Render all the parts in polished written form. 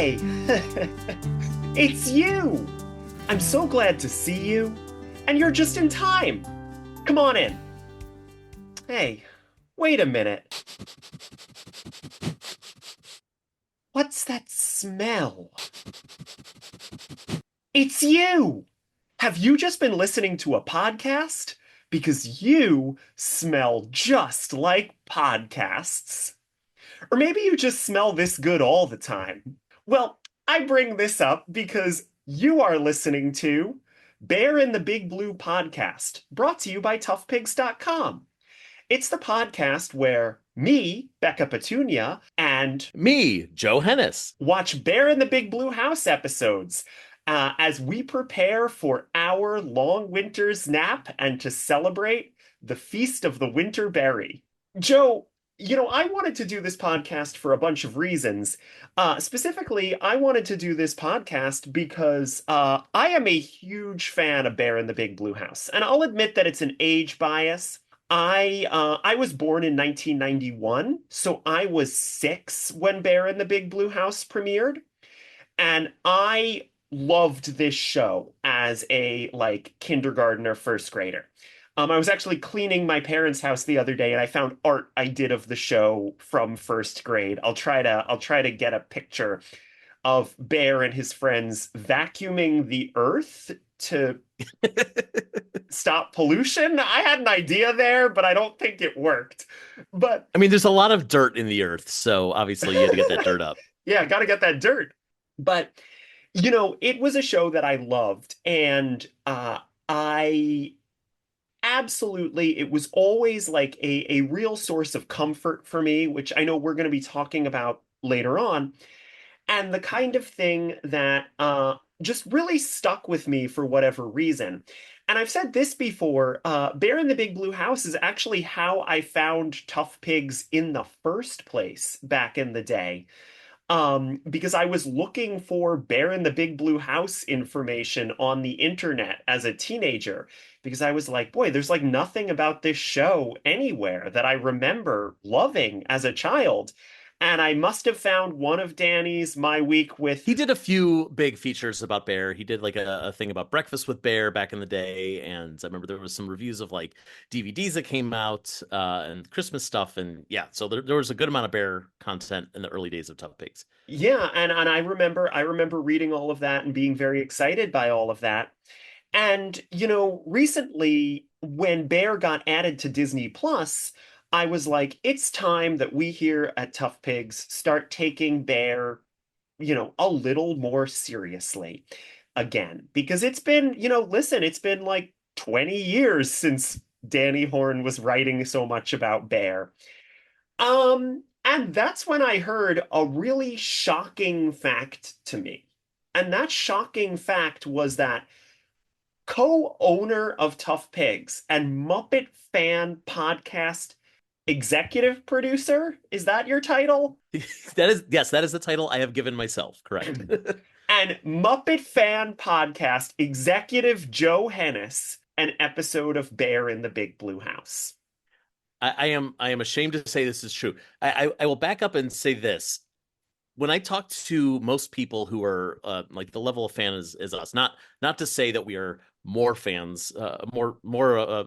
Hey, it's you! I'm so glad to see you, and you're just in time. Come on in. Hey, wait a minute. What's that smell? It's you! Have you just been listening to a podcast? Because you smell just like podcasts. Or maybe you just smell this good all the time. Well, I bring this up because you are listening to Bear in the Big Blue podcast, brought to you by toughpigs.com. It's the podcast where me, Becca Petunia, and Me, Joe Hennes. watch Bear in the Big Blue House episodes as we prepare for our long winter's nap and to celebrate the Feast of the Winter Berry. Joe, I wanted to do this podcast for a bunch of reasons. Specifically, I wanted to do this podcast because I am a huge fan of Bear in the Big Blue House, and I'll admit that it's an age bias. I was born in 1991, so I was 6 when Bear in the Big Blue House premiered, and I loved this show as a like kindergartner, first grader. I was actually cleaning my parents' house the other day and I found art I did of the show from first grade. I'll try to get a picture of Bear and his friends vacuuming the earth to stop pollution. I had an idea there, but I don't think it worked. But I mean, there's a lot of dirt in the earth, so obviously you had to get that dirt up. yeah, got to get that dirt. But it was a show that I loved, and I absolutely, it was always like a real source of comfort for me, which I know we're going to be talking about later on, and the kind of thing that just really stuck with me for whatever reason. And I've said this before, Bear in the Big Blue House is actually how I found Tough Pigs in the first place back in the day, because I was looking for Bear in the Big Blue House information on the internet as a teenager, because I was like, boy, there's like nothing about this show anywhere that I remember loving as a child. And I must have found one of Danny's My Week He with, did a few big features about Bear. He did like a thing about Breakfast with Bear back in the day, and I remember there was some reviews of like DVDs that came out and Christmas stuff, and yeah, so there was a good amount of Bear content in the early days of Tough Pigs. yeah, and I remember reading all of that and being very excited by all of that. And, recently when Bear got added to Disney Plus, I was like, it's time that we here at Tough Pigs start taking Bear, a little more seriously again. Because it's been, listen, it's been like 20 years since Danny Horn was writing so much about Bear. And that's when I heard a really shocking fact to me. And that shocking fact was that co-owner of Tough Pigs and Muppet Fan Podcast executive producer, is that your title? That is, yes, that is the title I have given myself. Correct. And Muppet Fan Podcast executive Joe Hennes, an episode of Bear in the Big Blue House. I am ashamed to say this is true. I will back up and say this. When I talk to most people who are like the level of fan is us, not to say that we are more fans, more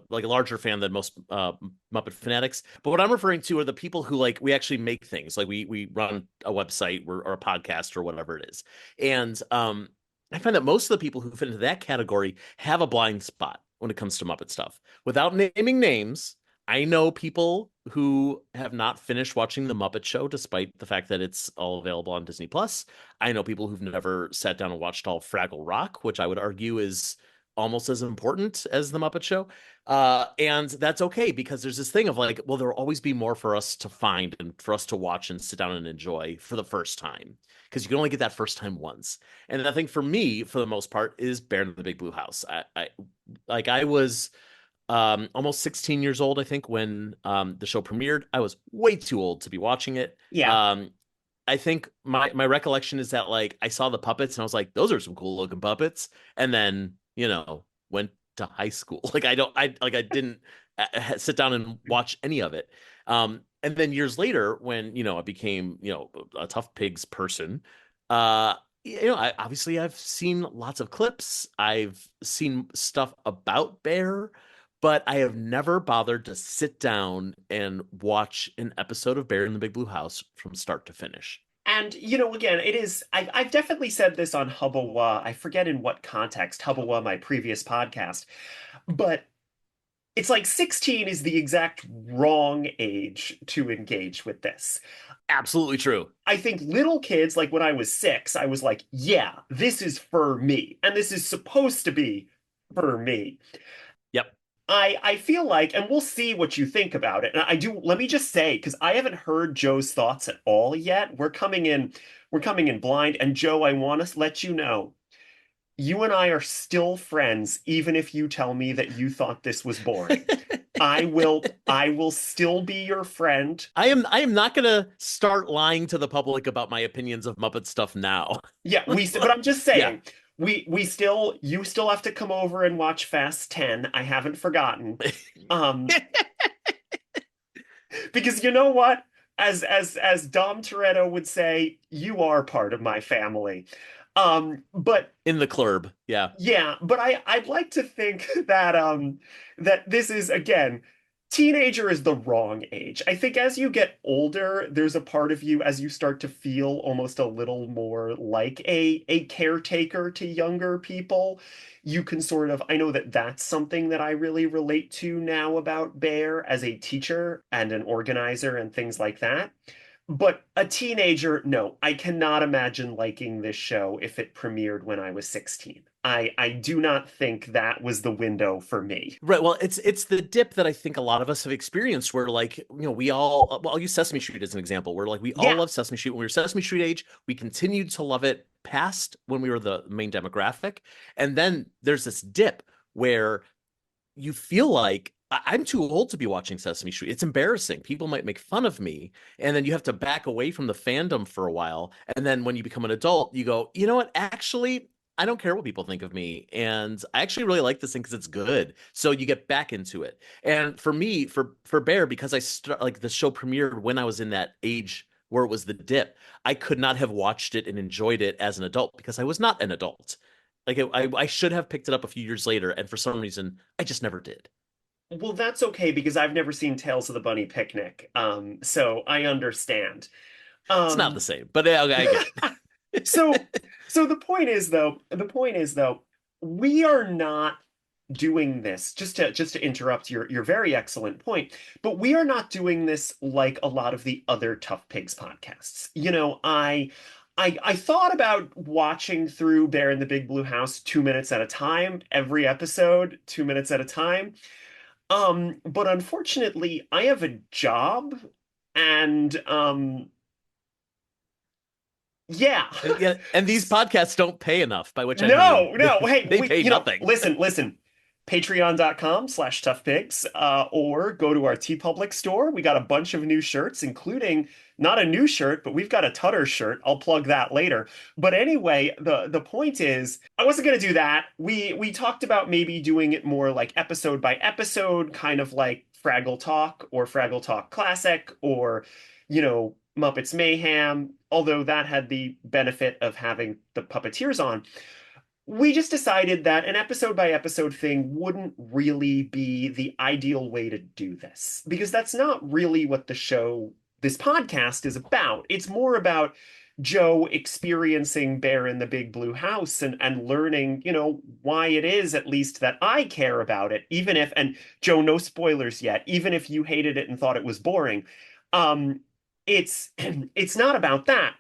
like a larger fan than most Muppet fanatics, but what I'm referring to are the people who like we actually make things, like we run a website or a podcast or whatever it is, and I find that most of the people who fit into that category have a blind spot when it comes to Muppet stuff. Without naming names, I know people who have not finished watching The Muppet Show despite the fact that it's all available on Disney Plus. I know people who've never sat down and watched all Fraggle Rock, which I would argue is almost as important as The Muppet Show. And that's okay because there's this thing of like, well, there will always be more for us to find and for us to watch and sit down and enjoy for the first time. Because you can only get that first time once. And I think for me, for the most part, is Bear in the Big Blue House. I was almost 16 years old, I think, when the show premiered. I was way too old to be watching it. Yeah. I think my recollection is that like I saw the puppets and I was like, those are some cool looking puppets, and then went to high school. Like I didn't sit down and watch any of it. And then years later, when I became a Tough Pigs person, Uh, obviously I've seen lots of clips. I've seen stuff about Bear, but I have never bothered to sit down and watch an episode of Bear in the Big Blue House from start to finish. And, again, it is, I've definitely said this on Hubbawa. I forget in what context, Hubbawa, my previous podcast, but it's like 16 is the exact wrong age to engage with this. Absolutely true. I think little kids, like when I was 6, I was like, yeah, this is for me. And this is supposed to be for me. Yep. I feel like, and we'll see what you think about it. And I do, let me just say, because I haven't heard Joe's thoughts at all yet. We're coming in blind. And Joe, I want to let you know, you and I are still friends, even if you tell me that you thought this was boring. I will still be your friend. I am not gonna start lying to the public about my opinions of Muppet stuff now. Yeah, but I'm just Yeah. saying, you still have to come over and watch Fast 10. I haven't forgotten. Um, because you know what? As Dom Toretto would say, you are part of my family. But In the club. Yeah. yeah, but I'd like to think that this is again, teenager is the wrong age. I think as you get older, there's a part of you as you start to feel almost a little more like a caretaker to younger people. You can sort of, I know that that's something that I really relate to now about Bear as a teacher and an organizer and things like that. But a teenager, no, I cannot imagine liking this show if it premiered when I was 16. I do not think that was the window for me. Right. Well, it's the dip that I think a lot of us have experienced where like, we all well, I'll use Sesame Street as an example, where like we all Yeah, love Sesame Street when we were Sesame Street age. We continued to love it past when we were the main demographic. And then there's this dip where you feel like I'm too old to be watching Sesame Street. It's embarrassing. People might make fun of me. And then you have to back away from the fandom for a while. And then when you become an adult, you go, you know what? Actually, I don't care what people think of me. And I actually really like this thing because it's good. So you get back into it. And for me, for Bear, because like the show premiered when I was in that age where it was the dip, I could not have watched it and enjoyed it as an adult because I was not an adult. Like I should have picked it up a few years later, and for some reason, I just never did. well, that's okay because I've never seen Tales of the Bunny Picnic. So I understand. It's not Um, the same, but yeah, okay, I get so it. so the point is though, we are not doing this just to interrupt your very excellent point, but we are not doing this like a lot of the other Tough Pigs podcasts. I thought about watching through Bear in the Big Blue House 2 minutes at a time, every episode 2 minutes at a time. But unfortunately, I have a job and yeah. And yeah, and these podcasts don't pay enough, by which I mean No, no. Hey, they pay nothing. listen. Patreon.com/toughpigs, or go to our TeePublic store. We got a bunch of new shirts, including not a new shirt, but we've got a Tutter shirt. I'll plug that later. But anyway, the point is, I wasn't gonna do that. We talked about maybe doing it more like episode by episode, kind of like Fraggle Talk or Fraggle Talk Classic or, Muppets Mayhem, although that had the benefit of having the puppeteers on. We just decided that an episode by episode thing wouldn't really be the ideal way to do this because that's not really what this podcast is about. It's more about Joe experiencing Bear in the Big Blue House and learning, why it is at least that I care about it, even if, and Joe, no spoilers yet, even if you hated it and thought it was boring. Um, it's it's not about that.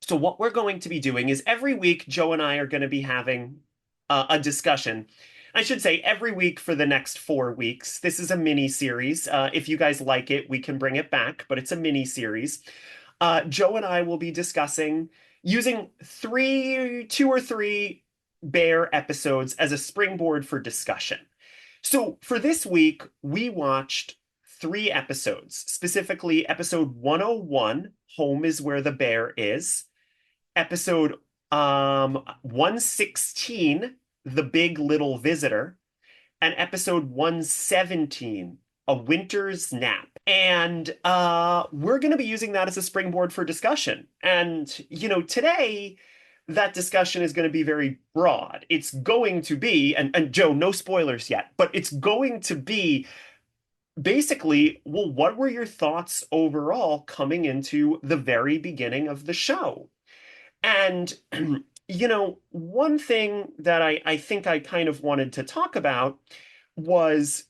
So what we're going to be doing is every week, Joe and I are going to be having a discussion. I should say every week for the next 4 weeks. This is a mini series. If you guys like it, we can bring it back, but it's a mini series. Joe and I will be discussing using 2 or 3 Bear episodes as a springboard for discussion. So for this week, we watched 3 episodes, specifically episode 101, Home is Where the Bear Is, episode 116, The Big Little Visitor, and episode 117, A Winter's Nap. And we're going to be using that as a springboard for discussion. And, today that discussion is going to be very broad. It's going to be, and Joe, no spoilers yet, but it's going to be basically, well, what were your thoughts overall coming into the very beginning of the show? And, one thing that I think I kind of wanted to talk about was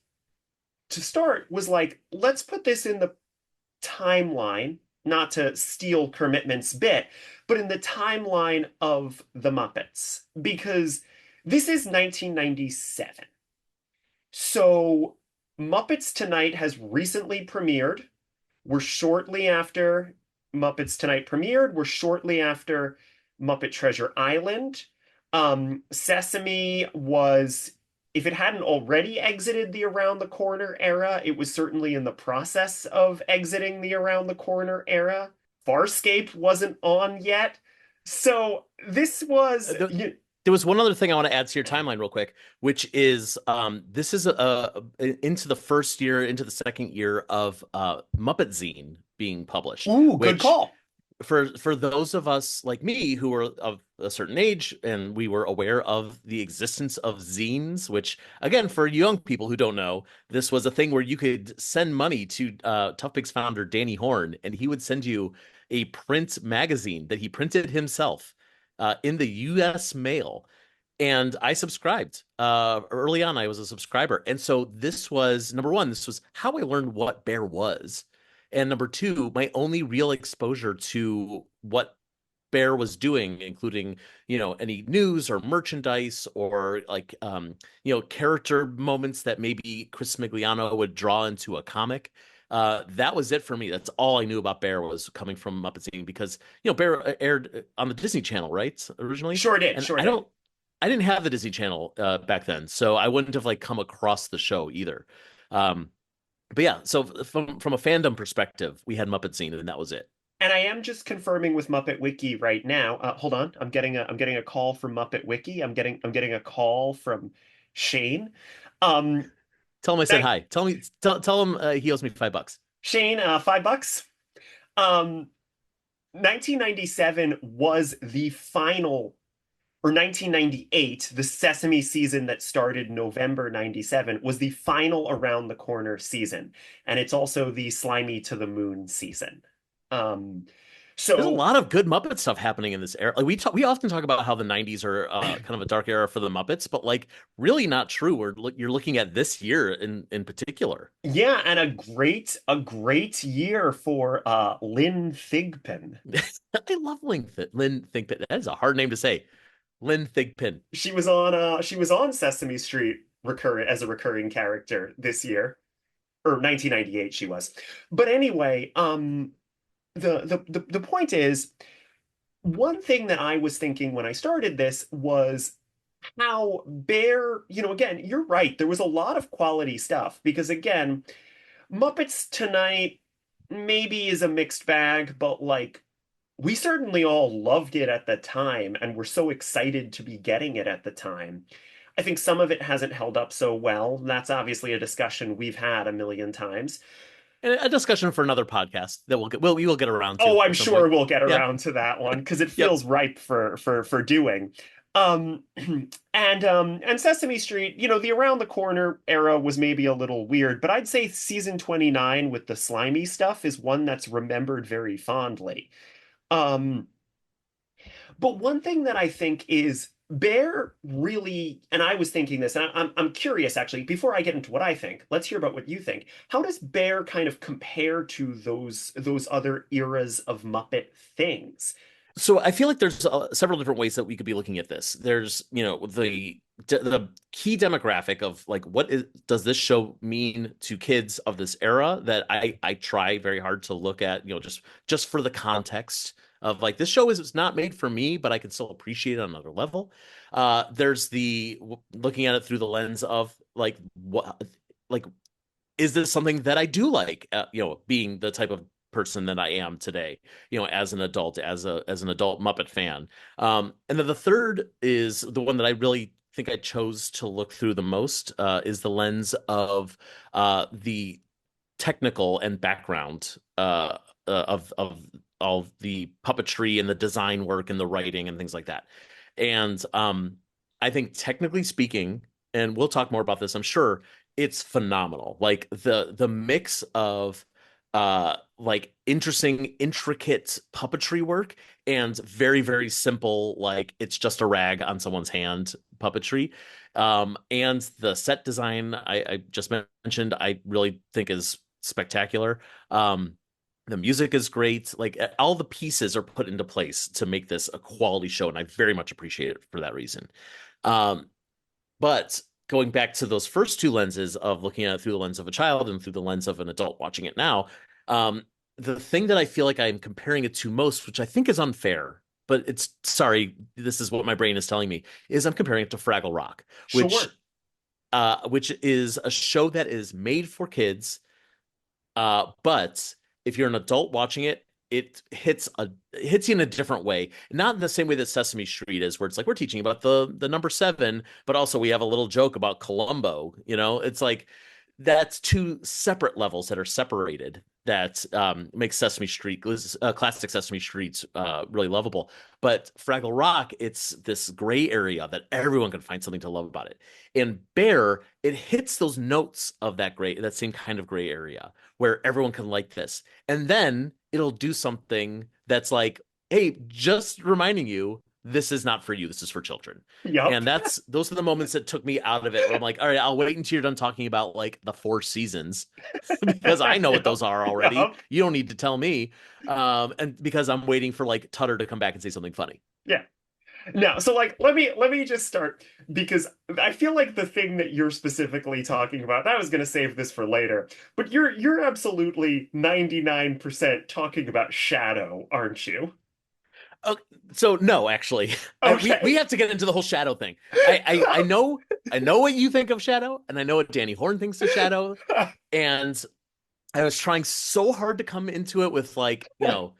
to start was like, let's put this in the timeline, not to steal Kermitman's bit, but in the timeline of the Muppets, because this is 1997. So Muppets Tonight has recently premiered. We're shortly after Muppets Tonight premiered. We're shortly after Muppet Treasure Island. Sesame was, if it hadn't already exited the Around the Corner era, it was certainly in the process of exiting the Around the Corner era. Farscape wasn't on yet. So this was, Uh, There was one other thing I want to add to your timeline real quick, which is this is into the first year, into the second year of Muppet Zine being published, ooh, good which call. for those of us like me who are of a certain age and we were aware of the existence of zines, which again, for young people who don't know, this was a thing where you could send money to Tough Pig's founder Danny Horn, and he would send you a print magazine that he printed himself in the U.S. mail. And I subscribed. Early on, I was a subscriber. And so this was number one, this was how I learned what Bear was. And number two, my only real exposure to what Bear was doing, including, any news or merchandise or like, character moments that maybe Chris Migliano would draw into a comic. That was it for me. That's all I knew about Bear was coming from Muppet Scene because, Bear aired on the Disney Channel, right? Originally. Sure did, And sure did. I didn't have the Disney Channel back then, so I wouldn't have like come across the show either. Um, but yeah, so from a fandom perspective, we had Muppet Scene, and that was it. And I am just confirming with Muppet Wiki right now. Hold on, I'm getting a call from Muppet Wiki. I'm getting a call from Shane. Um, Tell him I said thank hi. Tell him he owes me $5. Shane, $5. Um, 1997 was the final, or 1998, the Sesame season that started November 97 was the final Around the Corner season, and it's also the Slimy to the Moon season. Um, There's a so lot of good Muppet stuff happening in this era. Like we often talk about how the '90s are kind of a dark era for the Muppets, but like really not true. You're looking at this year in particular. yeah, and a great year for Lynn Thigpen. I love Lynn Thigpen. That is a hard name to say. Lynn Thigpen. She was on Sesame Street recurring as a recurring character this year, or 1998 she was. But anyway, the point is, one thing that I was thinking when I started this was how Bear, again, you're right, there was a lot of quality stuff because again, Muppets Tonight maybe is a mixed bag, but like we certainly all loved it at the time and were so excited to be getting it at the time. I think some of it hasn't held up so well. That's obviously a discussion we've had a million times. And a discussion for another podcast that we will get around to Oh, I'm at some sure point. we'll get Yeah. around to that one because it Yep. feels ripe for doing. Um, and Sesame Street, the Around the Corner era was maybe a little weird, but I'd say season 29 with the slimy stuff is one that's remembered very fondly. Um, but one thing that I think is Bear really, and I was thinking this, and I'm curious actually, before I get into what I think, let's hear about what you think. How does Bear kind of compare to those other eras of Muppet things? So I feel like there's several different ways that we could be looking at this. There's, the key demographic of like does this show mean to kids of this era that I try very hard to look at, just for the context of like this show is not made for me, but I can still appreciate it on another level. There's looking at it through the lens of like is this something that I do like? Being the type of person that I am today, as an adult, as an adult Muppet fan. And then the third is the one that I really think I chose to look through the most, is the lens of the technical and background of all the puppetry and the design work and the writing and things like that. And I think technically speaking, and we'll talk more about this, I'm sure, it's phenomenal. Like the mix of like interesting, intricate puppetry work and very, very simple, like it's just a rag on someone's hand puppetry. And the set design I just mentioned, I really think is spectacular. The music is great. Like all the pieces are put into place to make this a quality show, and I very much appreciate it for that reason. Um, but going back to those first two lenses of looking at it through the lens of a child and through the lens of an adult watching it now, the thing that I feel like I'm comparing it to most, which I think is unfair, but it's sorry, this is what my brain is telling me, is I'm comparing it to Fraggle Rock, Sure. which is a show that is made for kids, but if you're an adult watching it, it hits you in a different way. Not in the same way that Sesame Street is, where it's like we're teaching about the number seven, but also we have a little joke about Columbo. It's like that's two separate levels that are separated that makes Sesame Street, classic Sesame Street, really lovable. But Fraggle Rock, it's this gray area that everyone can find something to love about it. And Bear, it hits those notes of that same kind of gray area where everyone can like this. And then it'll do something that's like, hey, just reminding you, this is not for you. This is for children. Yup. And those are the moments that took me out of it where I'm like, all right, I'll wait until you're done talking about like the four seasons because I know what Yup. those are already. Yup. You don't need to tell me. And because I'm waiting for like Tutter to come back and say something funny. Yeah. Now, so like let me just start because I feel like the thing that you're specifically talking about, and I was going to save this for later, but you're absolutely 99% talking about Shadow, aren't you? Oh, so no, actually, we Okay. have to get into the whole Shadow thing. I know what you think of Shadow, and I know what Danny Horn thinks of Shadow, and I was trying so hard to come into it with like not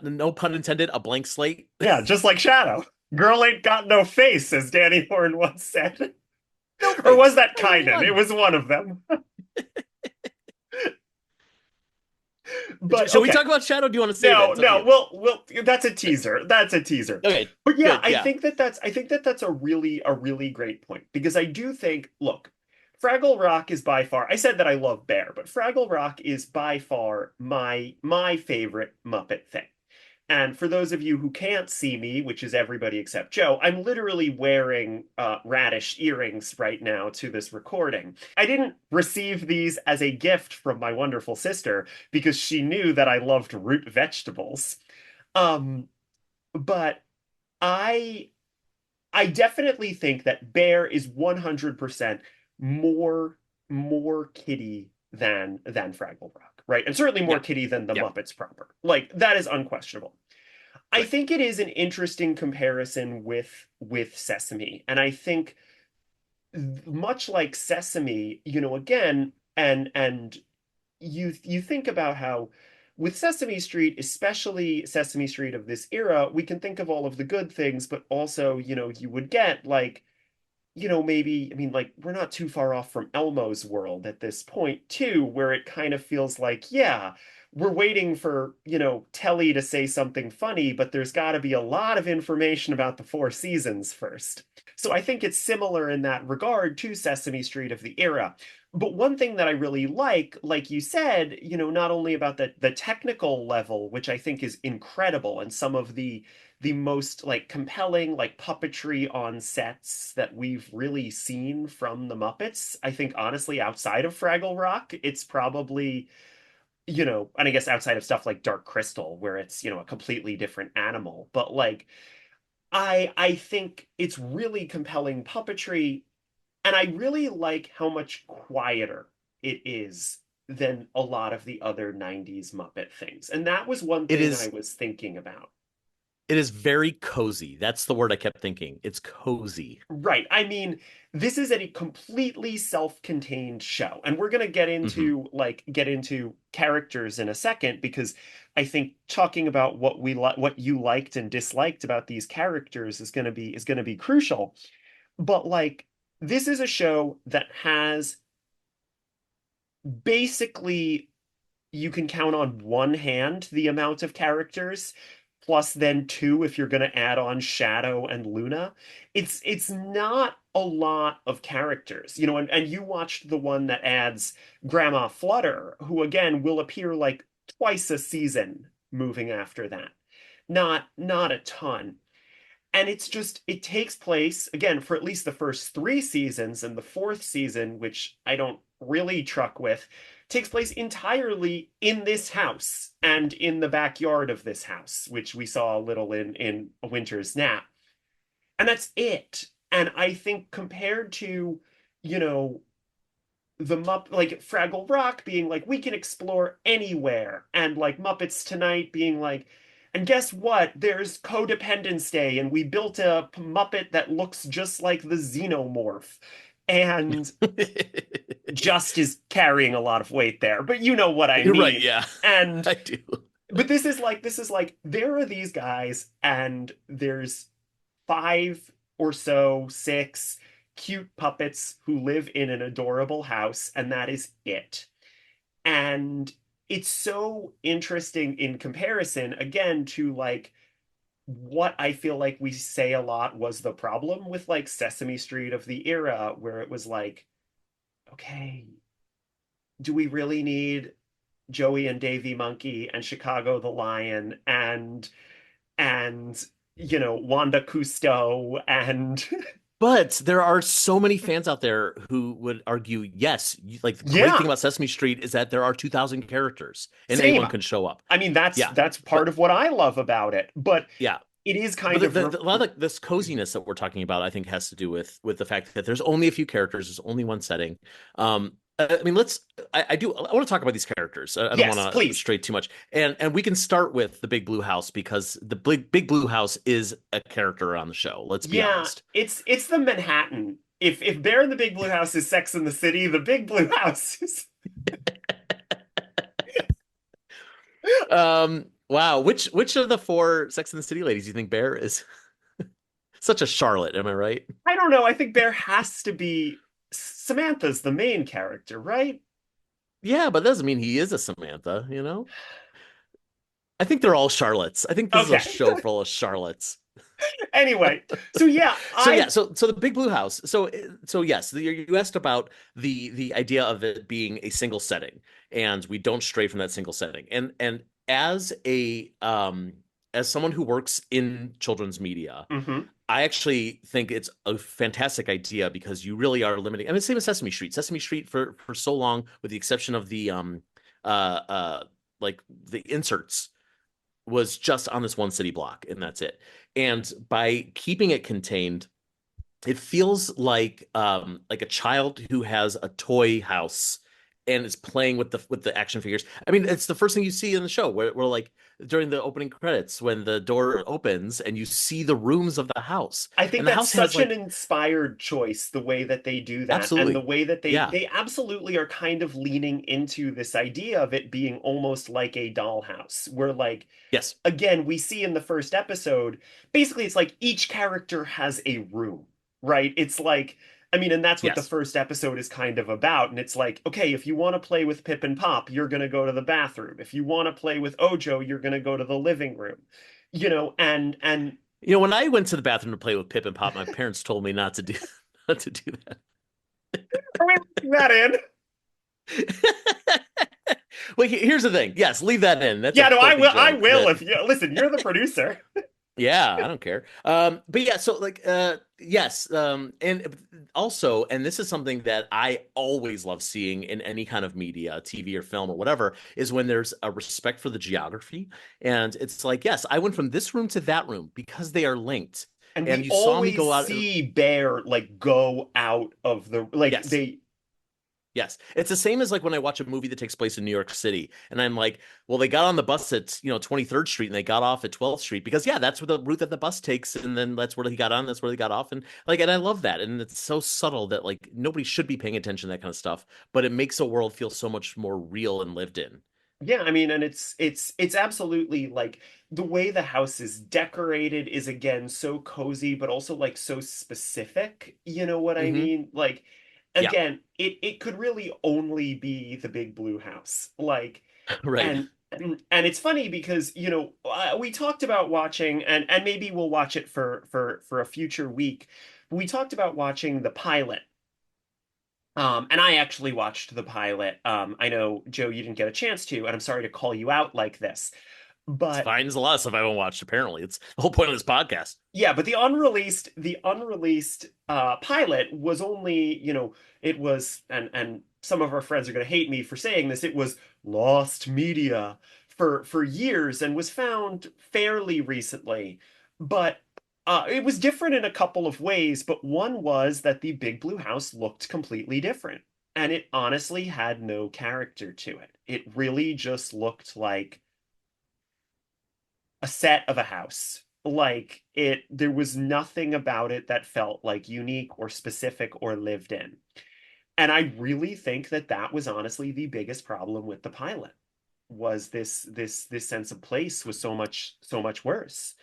no pun intended, a blank slate. Yeah, just like Shadow. Girl ain't got no face, as Danny Horn once said. No Or was face, that only Kaiden? It one. was one of them. But Shall we okay. talk about Shadow? Do you want to save it? No, It's up to no, you. well, that's a teaser. That's a teaser. Okay, But yeah, good. I Yeah, think that's a really great point because I do think, look, Fraggle Rock is by far, I said that I love Bear, but Fraggle Rock is by far my favorite Muppet thing. And for those of you who can't see me, which is everybody except Joe, I'm literally wearing radish earrings right now to this recording. I didn't receive these as a gift from my wonderful sister because she knew that I loved root vegetables. Um, but I I definitely think that Bear is 100% more more kitty than Fraggle Rock, right? And certainly more yeah, kitty than the yeah. Muppets proper. Like that is unquestionable. I Right. think it is an interesting comparison with Sesame, and I think much like Sesame, again, and you think about how with Sesame Street, especially Sesame Street of this era, we can think of all of the good things, but also, you would get like maybe, I mean, like, we're not too far off from Elmo's world at this point, too, where it kind of feels like, yeah, we're waiting for, Telly to say something funny, but there's got to be a lot of information about the Four Seasons first. So I think it's similar in that regard to Sesame Street of the era. But one thing that I really like you said, not only about the technical level, which I think is incredible, and some of the most like compelling like puppetry on sets that we've really seen from the Muppets. I think honestly outside of Fraggle Rock, it's probably, and I guess outside of stuff like Dark Crystal where it's, a completely different animal, but like I think it's really compelling puppetry and I really like how much quieter it is than a lot of the other 90s Muppet things. And that was one It thing I is was thinking about. it is very cozy. That's the word I kept thinking. It's cozy. Right. I mean, this is a completely self-contained show. And we're going to get into characters in a second because I think talking about what you liked and disliked about these characters is going to be crucial. But like this is a show that has basically you can count on one hand the amount of characters, plus then two if you're going to add on Shadow and Luna. It's not a lot of characters, and you watched the one that adds Grandma Flutter, who again will appear like twice a season moving after that. Not a ton. And it takes place again for at least the first three seasons, and the fourth season, which I don't really truck with, takes place entirely in this house and in the backyard of this house, which we saw a little in A Winter's Nap. And that's it. And I think compared to, you know, like Fraggle Rock being like, we can explore anywhere, and like Muppets Tonight being like, and guess what? There's Codependence Day, and we built a Muppet that looks just like the Xenomorph. And just is carrying a lot of weight there, but you know what I You're right, mean. yeah. And I do. but this is like there are these guys, and there's five or so, six cute puppets who live in an adorable house, and that is it. And it's so interesting in comparison, again, to like what I feel like we say a lot was the problem with like Sesame Street of the era, where it was like, okay, do we really need Joey and Davy Monkey and Chicago the Lion and Wanda Cousteau and But there are so many fans out there who would argue, yes, like the great thing yeah, about Sesame Street is that there are 2,000 characters and same. anyone can show up. I mean, that's Yeah, that's part but of what I love about it, but yeah, it is but kind of a lot of this coziness that we're talking about, I think, has to do with the fact that there's only a few characters, there's only one setting. I mean, I want to talk about these characters. I don't yes, want to please. stray too much, and we can start with the Big Blue House because the Big Blue House is a character on the show. Let's be Yeah, honest. it's the Manhattan. If Bear in the Big Blue House is Sex in the City, the Big Blue House is Wow, which of the four Sex and the City ladies do you think Bear is? Such a Charlotte, am I right? I don't know. I think Bear has to be Samantha's the main character, right? Yeah, but that doesn't mean he is a Samantha, you know? I think they're all Charlottes. I think this is a Okay. show full of Charlottes. Anyway, so yeah, So yeah, so the Big Blue House. So yes, you asked about the idea of it being a single setting, and we don't stray from that single setting. And as someone who works in children's media, hmm I actually think it's a fantastic idea because you really are limiting. I mean, same as Sesame Street. Sesame Street for so long, with the exception of the like the inserts, was just on this one city block, and that's it. And by keeping it contained, it feels like a child who has a toy house and is playing with the action figures. I mean, it's the first thing you see in the show where like during the opening credits when the door opens and you see the rooms of the house. I think And the that's house has such an like inspired choice, the way that they do that, and the absolutely. way that they Yeah. they absolutely are kind of leaning into this idea of it being almost like a dollhouse, where like Yes. again, we see in the first episode, basically it's like each character has a room, right? It's like, I mean, and that's what the Yes. first episode is kind of about. And it's like, okay, if you want to play with Pip and Pop, you're going to go to the bathroom. If you want to play with Ojo, you're going to go to the living room. And You know, when I went to the bathroom to play with Pip and Pop, my parents told me not to do not to do are we leaving that in? that. Well, here's the thing. Yes, leave that in. That's a Yeah, no, I filthy will. I joke will. that If you listen, you're the producer. yeah, I don't care. But yeah, so like yes, and also, and this is something that I always love seeing in any kind of media, TV or film or whatever, is when there's a respect for the geography. And it's like, yes, I went from this room to that room because they are linked. And And we you saw me always go out. see Bear like go out of the like Yes. they Yes. It's the same as like when I watch a movie that takes place in New York City and I'm like, well, they got on the bus at, 23rd Street and they got off at 12th Street because yeah, that's where the route that the bus takes and then that's where he got on, that's where they got off and I love that. And it's so subtle that like nobody should be paying attention to that kind of stuff, but it makes a world feel so much more real and lived in. Yeah, I mean, and it's absolutely like the way the house is decorated is again so cozy, but also like so specific. You know what I Hmm. mean? Like, Yeah, again, it could really only be the big blue house. Like, right. and it's funny because, we talked about watching, and maybe we'll watch it for a future week. We talked about watching the pilot. And I actually watched the pilot. I know, Joe, you didn't get a chance to, and I'm sorry to call you out like this. It's But fine as a lot of stuff I haven't watched. Apparently, it's the whole point of this podcast. yeah, but the unreleased pilot was only, it was, and some of our friends are going to hate me for saying this, it was lost media for years and was found fairly recently. But it was different in a couple of ways, but one was that the Big Blue House looked completely different. And it honestly had no character to it. It really just looked like a set of a house. Like there was nothing about it that felt like unique or specific or lived in. And I really think that that was honestly the biggest problem with the pilot was this sense of place was so much worse.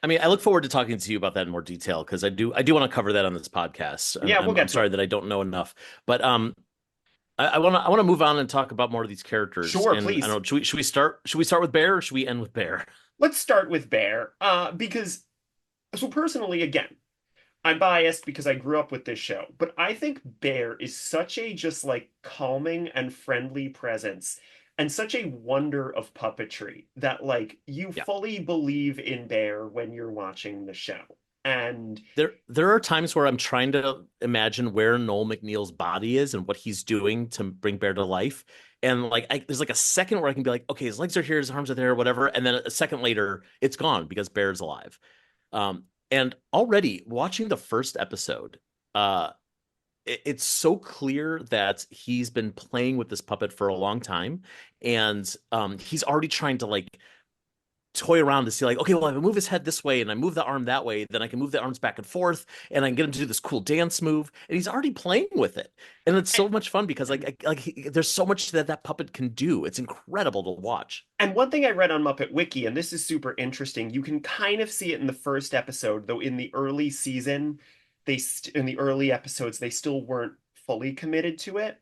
I mean, I look forward to talking to you about that in more detail because I do want to cover that on this podcast. And Yeah, we'll I'm get to sorry it. that I don't know enough, but I want to move on and talk about more of these characters. Sure, And I please. don't know, should we start with Bear or should we end with Bear? Let's start with Bear. Because so personally, again, I'm biased because I grew up with this show, but I think Bear is such a just like calming and friendly presence and such a wonder of puppetry that like you Yeah. fully believe in Bear when you're watching the show. And There are times where I'm trying to imagine where Noel McNeil's body is and what he's doing to bring Bear to life. And like there's like a second where I can be like, okay, his legs are here, his arms are there, whatever. And then a second later, it's gone because Bear's alive. And already watching the first episode, uh, it's so clear that he's been playing with this puppet for a long time, and he's already trying to like toy around to see like, okay, well, if I move his head this way and I move the arm that way, then I can move the arms back and forth, and I can get him to do this cool dance move, and he's already playing with it, and it's so much fun because there's so much that puppet can do. It's incredible to watch. and one thing I read on Muppet Wiki, and this is super interesting, you can kind of see it in the first episode, though in the early season, in the early episodes, they still weren't fully committed to it.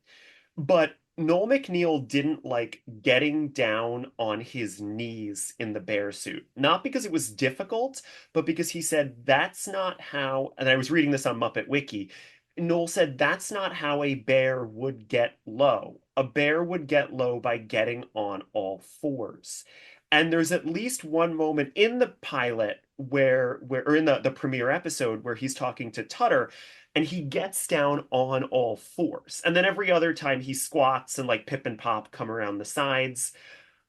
But Noel McNeil didn't like getting down on his knees in the bear suit. Not because it was difficult, but because he said that's not how, and I was reading this on Muppet Wiki. Noel said that's not how a bear would get low. A bear would get low by getting on all fours. And there's at least one moment in the pilot or in the premiere episode where he's talking to Tutter and he gets down on all fours. And then every other time he squats and like Pip and Pop come around the sides.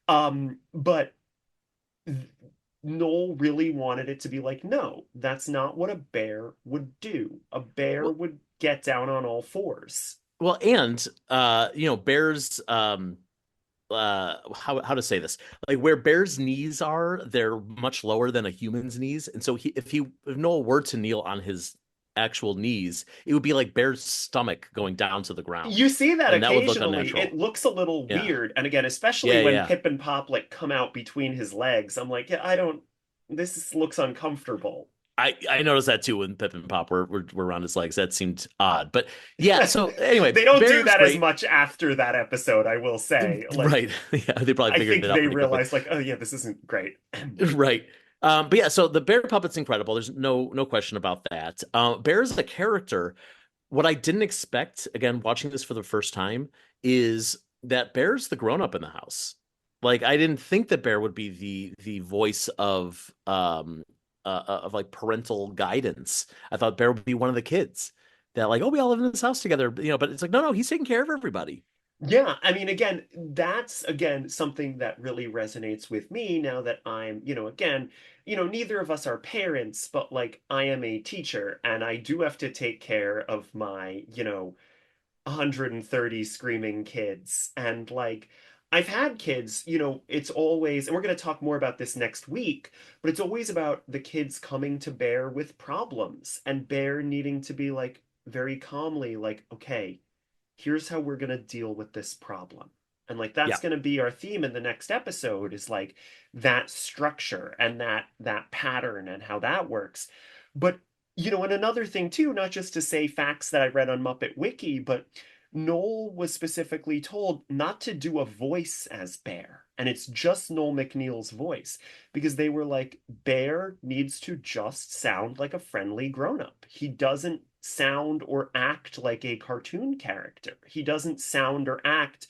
But Noel really wanted it to be like, no, that's not what a bear would do. A bear Well, would get down on all fours. and Bears how to say this, like where Bear's knees are, they're much lower than a human's knees, and so if Noel were to kneel on his actual knees, it would be like Bear's stomach going down to the ground, You see that and that would look occasionally. It unnatural. looks a little Yeah, weird. And again, especially yeah, when yeah. Pip and Pop like come out between his legs. I'm like, yeah, looks uncomfortable. I noticed that too when Pip and Pop were around his legs. That seemed odd, but yeah. So anyway, They don't do Bear's that as great. much after that episode, I will say. Like, Right. Yeah, they probably I figured think it out they pretty quickly. realized, like, oh yeah, this isn't great. Right. But yeah, so the bear puppet's incredible. There's no question about that. Bear is a character. What I didn't expect, again, watching this for the first time, is that Bear's the grown up in the house. Like I didn't think that Bear would be the voice of like parental guidance. I thought Bear would be one of the kids that like, oh, we all live in this house together, but it's like, no, he's taking care of everybody. Yeah, I mean, again, that's again something that really resonates with me now that I'm, again, neither of us are parents, but like I am a teacher and I do have to take care of my, 130 screaming kids. And like, I've had kids, it's always, and we're going to talk more about this next week, but it's always about the kids coming to Bear with problems and Bear needing to be like very calmly, like, okay, here's how we're going to deal with this problem. And like that's Yeah. going to be our theme in the next episode is like that structure and that pattern and how that works. But And another thing too, not just to say facts that I read on Muppet Wiki, but Noel was specifically told not to do a voice as Bear. And it's just Noel McNeil's voice because they were like, Bear needs to just sound like a friendly grown-up. He doesn't sound or act like a cartoon character. He doesn't sound or act,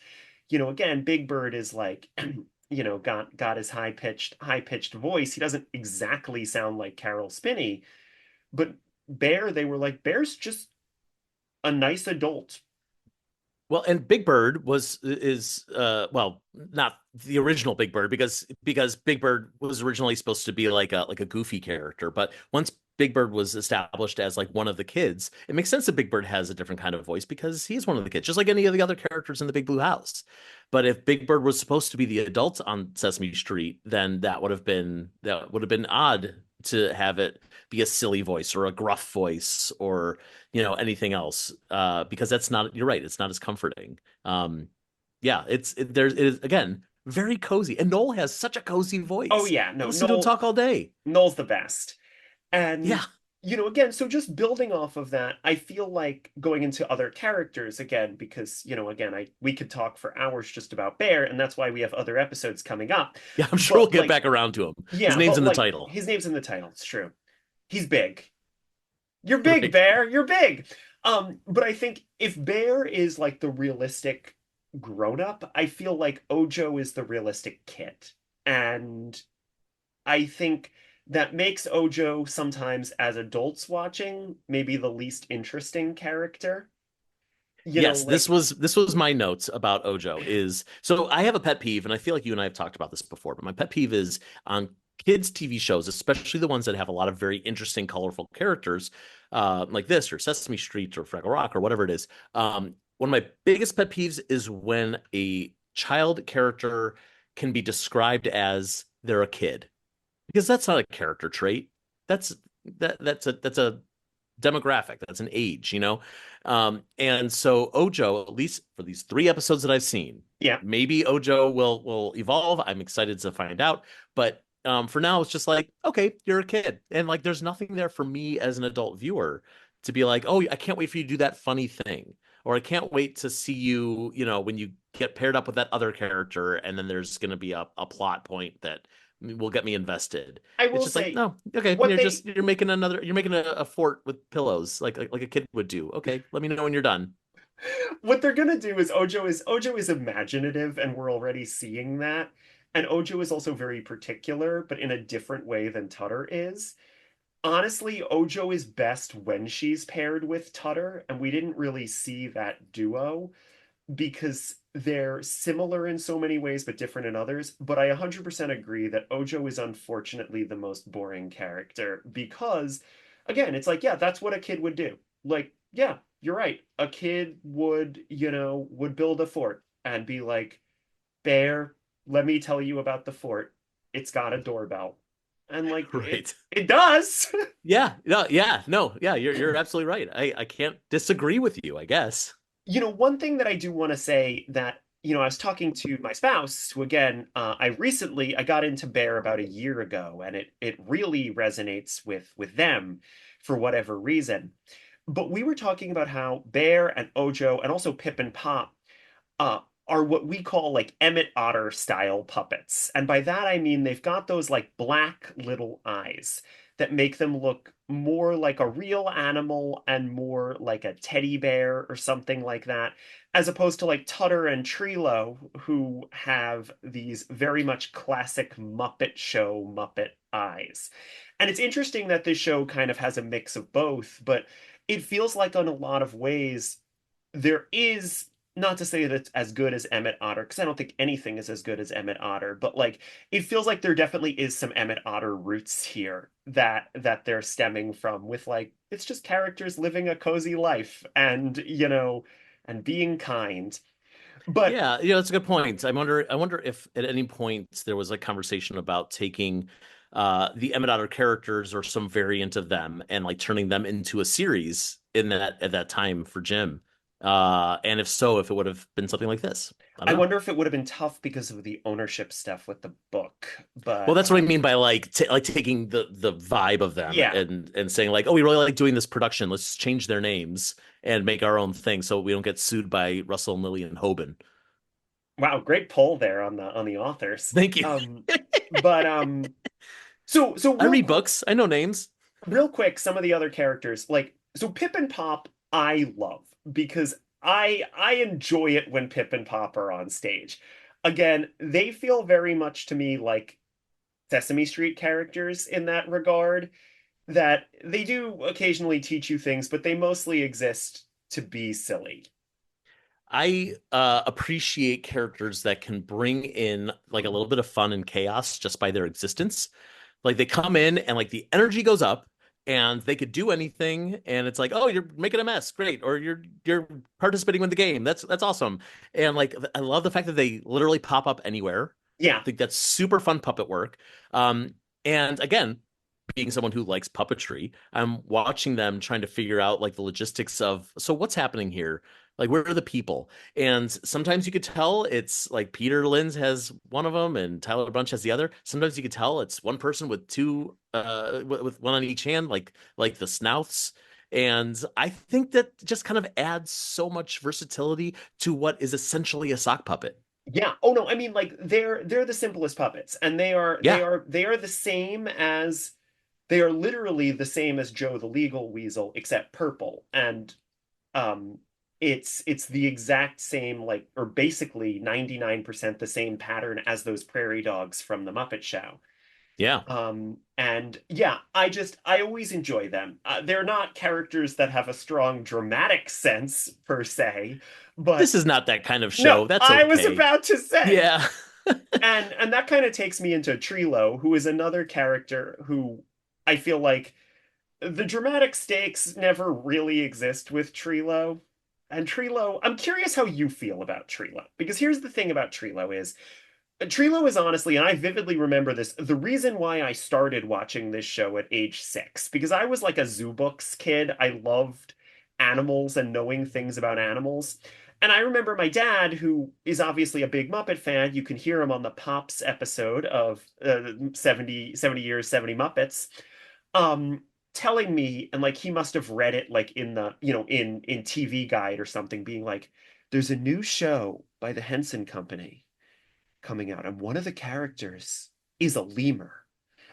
again, Big Bird is like, got his high pitched voice. He doesn't exactly sound like Carol Spinney, but Bear, they were like, Bear's just a nice adult. Well, and Big Bird was is well, not the original Big Bird because Big Bird was originally supposed to be like a goofy character, but once Big Bird was established as like one of the kids, it makes sense that Big Bird has a different kind of voice because he's one of the kids, just like any of the other characters in the Big Blue House. But if Big Bird was supposed to be the adult on Sesame Street, then that would have been odd to have it be a silly voice or a gruff voice or anything else because that's not, you're right, it's not as comforting. Yeah, it is again very cozy, and Noel has such a cozy Oh voice. yeah, I no, listen to him talk all day. Noel's the best. And Yeah. again, so just building off of that, I feel like going into other characters again, because again, I we could talk for hours just about Bear, and that's why we have other episodes coming up. Yeah, I'm sure we'll But get like, back around to him. His yeah, name's but in the like title. his name's in the title, it's true. He's big. You're big, Right. Bear. You're big. But I think if Bear is like the realistic grown up, I feel like Ojo is the realistic kid. And I think that makes Ojo sometimes as adults watching maybe the least interesting character. Yes, this Like, was this was my notes about Ojo is so I have a pet peeve, and I feel like you and I have talked about this before, but my pet peeve is on kids' TV shows, especially the ones that have a lot of very interesting, colorful characters, like this or Sesame Street or Fraggle Rock or whatever it is. One of my biggest pet peeves is when a child character can be described as they're a kid, because that's not a character trait. That's that's a demographic. That's an age. And so Ojo, at least for these three episodes that I've seen, yeah, maybe Ojo will evolve. I'm excited to find out. But for now, it's just like, okay, you're a kid, and like, there's nothing there for me as an adult viewer to be like, oh, I can't wait for you to do that funny thing, or I can't wait to see you, when you get paired up with that other character, and then there's going to be a plot point that will get me invested. I It's will just like, say no, okay, what they you're making a fort with pillows like a kid would do. Okay, let me know when you're done. what they're gonna do is Ojo is imaginative, and we're already seeing that. And Ojo is also very particular, but in a different way than Tutter is. Honestly, Ojo is best when she's paired with Tutter, and we didn't really see that duo because they're similar in so many ways but different in others. But I 100% agree that Ojo is unfortunately the most boring character because, again, it's like, yeah, that's what a kid would do. Like, yeah, you're right. A kid would build a fort and be like, Bear, let me tell you about the fort. It's got a doorbell. And like it Right. it does. Yeah. No, yeah. No, yeah, you're absolutely right. I can't disagree with you, I guess. One thing that I do want to say that, I was talking to my spouse, who again, I got into Bear about a year ago, and it really resonates with them for whatever reason. But we were talking about how Bear and Ojo and also Pip and Pop uh, are what we call like Emmett Otter style puppets. And by that I mean they've got those like black little eyes that make them look more like a real animal and more like a teddy bear or something like that, as opposed to like Tutter and Trilo, who have these very much classic Muppet Show Muppet eyes. And it's interesting that this show kind of has a mix of both, but it feels like in a lot of ways there is, not to say that it's as good as Emmett Otter, because I don't think anything is as good as Emmett Otter, but like it feels like there definitely is some Emmett Otter roots here that they're stemming from, with like it's just characters living a cozy life and and being kind. But Yeah, that's a good point. I wonder if at any point there was a conversation about taking the Emmett Otter characters or some variant of them and like turning them into a series in that at that time for Jim. And if so, if it would have been something like this. I I don't know. wonder if it would have been tough because of the ownership stuff with the book. Well, but that's what I mean by like like taking the vibe of them yeah. and saying like, oh, we really like doing this production. Let's change their names and make our own thing so we don't get sued by Russell and Lillian Hoban. Wow, great pull there on the authors. Thank you. But so I read books. I know names. real quick, some of the other characters, like so Pip and Pop, I love because I enjoy it when Pip and Pop are on stage. Again, they feel very much to me like Sesame Street characters in that regard, that they do occasionally teach you things, but they mostly exist to be silly. I appreciate characters that can bring in like a little bit of fun and chaos just by their existence. Like they come in and like the energy goes up and they could do anything and it's like, "Oh, you're making a mess. Great." Or you're participating in the game. That's awesome. And like I love the fact that they literally pop up anywhere. Yeah, I think that's super fun puppet work. And again, being someone who likes puppetry, I'm watching them trying to figure out like the logistics of so what's happening here? Like where are the people? And sometimes you could tell it's like Peter Linz has one of them and Tyler Bunch has the other. Sometimes you could tell it's one person with two with one on each hand, like the snouts. And I think that just kind of adds so much versatility to what is essentially a sock puppet. yeah. Oh no, I mean like they're the simplest puppets, and Yeah. they are the same as they are literally the same as Joe the Legal Weasel, except purple. And um it's the exact same, like, or basically 99% the same pattern as those prairie dogs from the Muppet Show. Yeah. And yeah, I always enjoy them. They're not characters that have a strong dramatic sense per se, but This is not that kind of no, show. That's I was okay. about to say. Yeah. And that kind of takes me into Trilo, who is another character who I feel like the dramatic stakes never really exist with Trilo. And Trilo, I'm curious how you feel about Trilo, because here's the thing about Trilo is honestly, and I vividly remember this, the reason why I started watching this show at age 6, because I was like a zoo books kid. I loved animals and knowing things about animals. And I remember my dad, who is obviously a big Muppet fan, you can hear him on the Pops episode of 70 years, 70 Muppets, um, telling me, and like he must have read it like in the, in TV Guide or something, being like, there's a new show by the Henson Company coming out, and one of the characters is a lemur.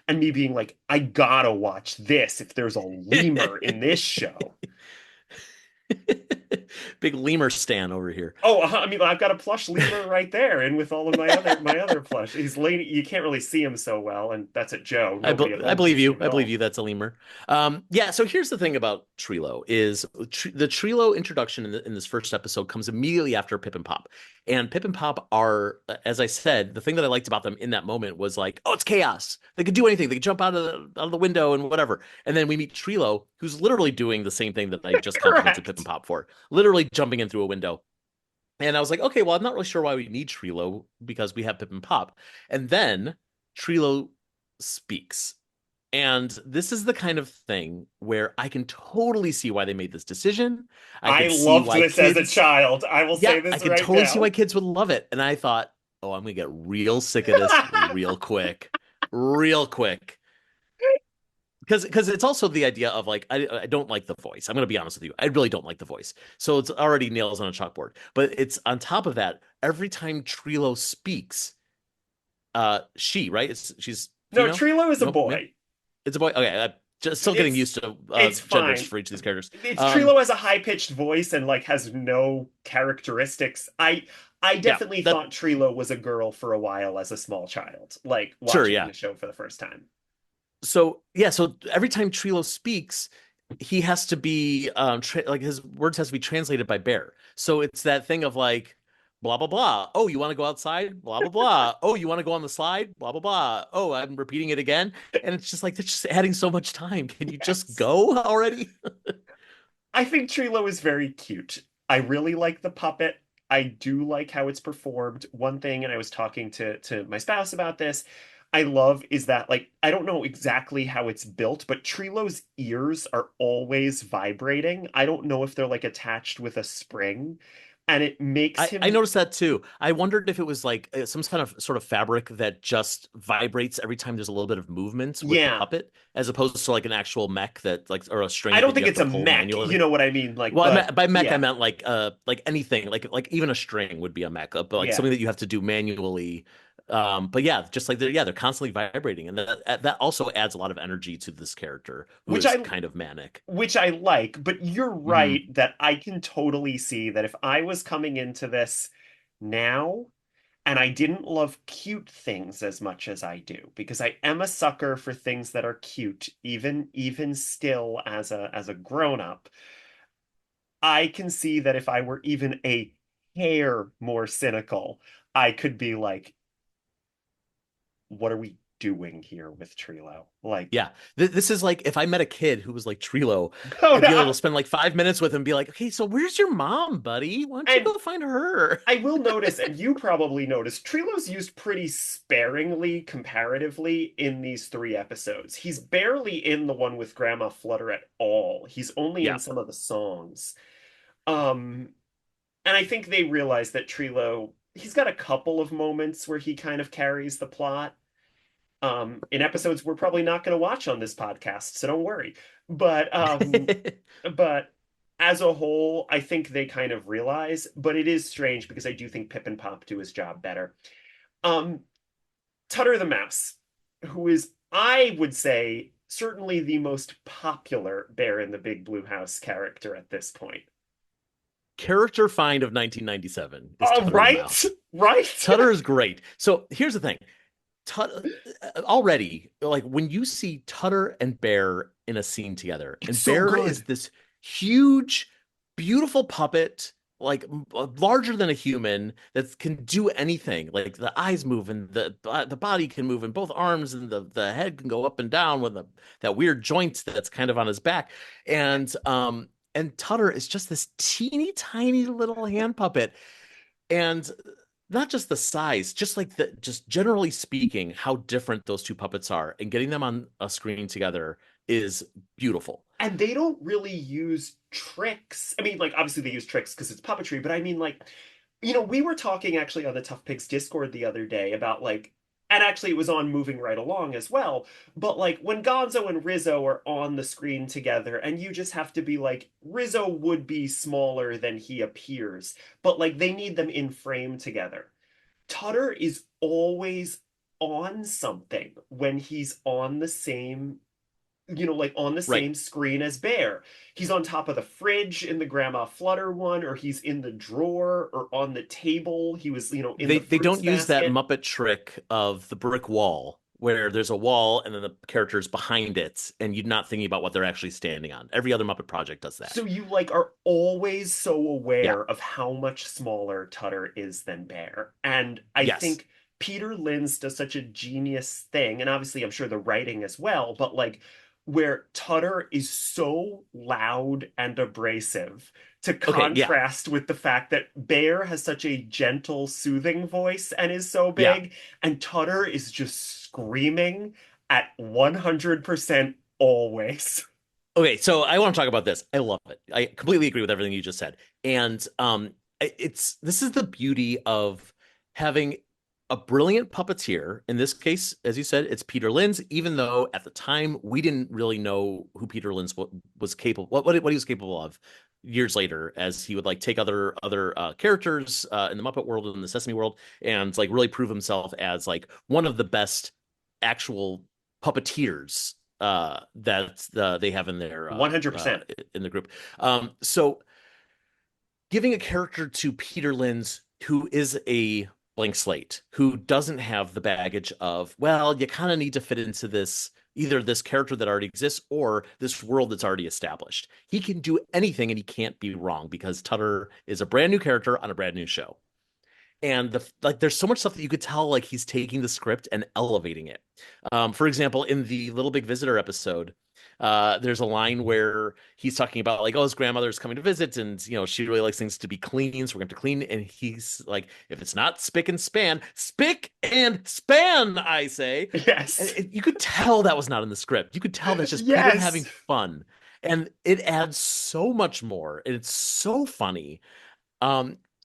And me being like, I gotta watch this if there's a lemur in this show. Big lemur stan over here. Oh, I mean, I've got a plush lemur right there, and with all of my other plush, he's laying. You can't really see him so well, and that's at Joe. Nobody at I home can believe see you. him at I believe all. you. That's a lemur. Yeah. So here's the thing about Trilo is the Trilo introduction in this first episode comes immediately after Pip and Pop, and Pip and Pop are, as I said, the thing that I liked about them in that moment was like, oh, it's chaos. They could do anything. They could jump out of the window and whatever. And then we meet Trilo, who's literally doing the same thing that I just complimented Pip and Correct. Pop for, literally jumping in through a window. And I was like, okay, well, I'm not really sure why we need Trilo because we have Pip and Pop. And then Trilo speaks. And this is the kind of thing where I can totally see why they made this decision. I I could see loved why this as a kids, child. I will yeah, say I this can right totally see why now. kids would love it. And I thought, oh, I'm gonna get real sick of this real quick, real quick. Because it's also the idea of like I don't like the voice. I'm gonna be honest with you. I really don't like the voice. So it's already nails on a chalkboard. But it's on top of that, every time Trilo speaks, she, right? She's No, female? Trilo is a No, male? boy. It's a boy. Okay, just still getting It's used to it's genders fine. for each of these characters. It's Um, Trilo has a high-pitched voice and like has no characteristics. I yeah, definitely that thought Trilo was a girl for a while as a small child, like sure, watching yeah. the show for the first time. So yeah, so every time Trilo speaks, he has to be like his words has to be translated by Bear. So it's that thing of like blah blah blah. Oh, you want to go outside? Blah blah blah. Oh, you want to go on the slide? Blah blah blah. Oh, I'm repeating it again, and it's just like they're just adding so much time. Can you just Yes. go already? I think Trilo is very cute. I really like the puppet. I do like how it's performed. One thing, and I was talking to my spouse about this, I love is that, like, I don't know exactly how it's built, but Trilo's ears are always vibrating. I don't know if they're like attached with a spring, and it makes I him. noticed that too. I wondered if it was like some kind of sort of fabric that just vibrates every time there's a little bit of movement with the Yeah, puppet, as opposed to like an actual mech that like or a I string don't that you think have it's to a pull mech, you manually. know what I mean? Like, Well, but by mech I yeah, meant like anything, like even a string would be a mech, but like yeah. something that you have to do manually. But yeah, just like they're constantly vibrating, and that also adds a lot of energy to this character who Which is I kind of manic. which I like, but you're right Hmm. that I can totally see that if I was coming into this now and I didn't love cute things as much as I do, because I am a sucker for things that are cute, even still as a grown up, I can see that if I were even a hair more cynical, I could be like, what are we doing here with Trilo? Like, Yeah, this is like if I met a kid who was like Trilo, oh I'd be able no. to spend like 5 minutes with him and be like, okay, so where's your mom, buddy? Why don't you And go find her? I will notice, and you probably noticed, Trilo's used pretty sparingly comparatively in these three episodes. He's barely in the one with Grandma Flutter at all. He's only in Yeah. some of the songs. Um, and I think they realize that Trilo, he's got a couple of moments where he kind of carries the plot. In episodes we're probably not going to watch on this podcast, so don't worry. But but as a whole, I think they kind of realize, but it is strange because I do think Pip and Pop do his job better. Um, Tutter the Mouse, who is, I would say, certainly the most popular Bear in the Big Blue House character at this point. Character find of 1997 is Tutter the Right? Mouse. Right? Tutter is great. So here's the thing. Already, like when you see Tutter and Bear in a scene together, It's and so Bear is good. this huge, beautiful puppet, like larger than a human that can do anything. Like the eyes move and the body can move, and both arms and the head can go up and down with that weird joint that's kind of on his back. And Tutter is just this teeny tiny little hand puppet, and not just the size, just like just generally speaking, how different those two puppets are, and getting them on a screen together is beautiful. And they don't really use tricks. I mean, like, obviously they use tricks because it's puppetry, but I mean, like, we were talking actually on the Tough Pigs Discord the other day about like, and actually it was on Moving Right Along as well, but like when Gonzo and Rizzo are on the screen together, and you just have to be like, Rizzo would be smaller than he appears, but like they need them in frame together. Tutter is always on something when he's on the same like on the Right. same screen as Bear. He's on top of the fridge in the Grandma Flutter one, or he's in the drawer or on the table. He was, in the They fruits don't use that basket. Muppet trick of the brick wall where there's a wall and then the characters behind it, and you're not thinking about what they're actually standing on. Every other Muppet project does So that. you like are always so Yeah. aware of how much smaller Tutter is than Bear. And I Yes. think Peter Linz does such a genius thing, and obviously I'm sure the writing as well, but like where Tutter is so loud and abrasive to Okay. Yeah. contrast with the fact that Bear has such a gentle, soothing voice and is so Yeah. big, and Tutter is just screaming at 100% always. Okay, so I want to talk about this. I love it. I completely agree with everything you just said. And it's this is the beauty of having a brilliant puppeteer. In this case, as you said, it's Peter Linz, even though at the time we didn't really know who Peter Linz was capable what he was capable of years later, as he would like take other characters in the Muppet world and in the Sesame world and like really prove himself as like one of the best actual puppeteers that they have uh, 100%. in the group. So giving a character to Peter Linz who is a blank slate, who doesn't have the baggage of, well, you kind of need to fit into this either this character that already exists or this world that's already established. He can do anything and he can't be wrong because Tutter is a brand new character on a brand new show. And there's so much stuff that you could tell like he's taking the script and elevating it. For example, in the Little Big Visitor episode, there's a line where he's talking about like, oh, his grandmother's coming to visit, and she really likes things to be clean, so we're going to clean. And he's like, if it's not spick and span, I say. And Yes. you could tell that was not in the script. You could tell that's just Peter Yes. having fun, and it adds so much more, and it's so funny.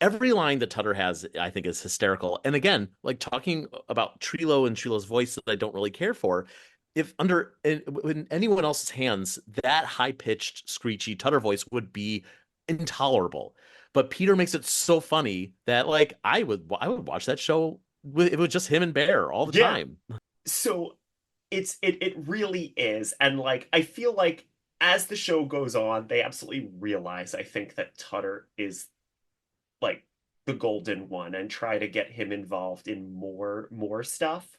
every line that Tutter has, I think, is hysterical. And again, like talking about Trilo and Trilo's voice that I don't really care for, if in anyone else's hands, that high pitched, screechy Tutter voice would be intolerable. But Peter makes it so funny that like I would watch that show with it was just him and Bear all the Yeah. time. So it really is. And like I feel like as the show goes on, they absolutely realize, I think, that Tutter is like the golden one and try to get him involved in more stuff.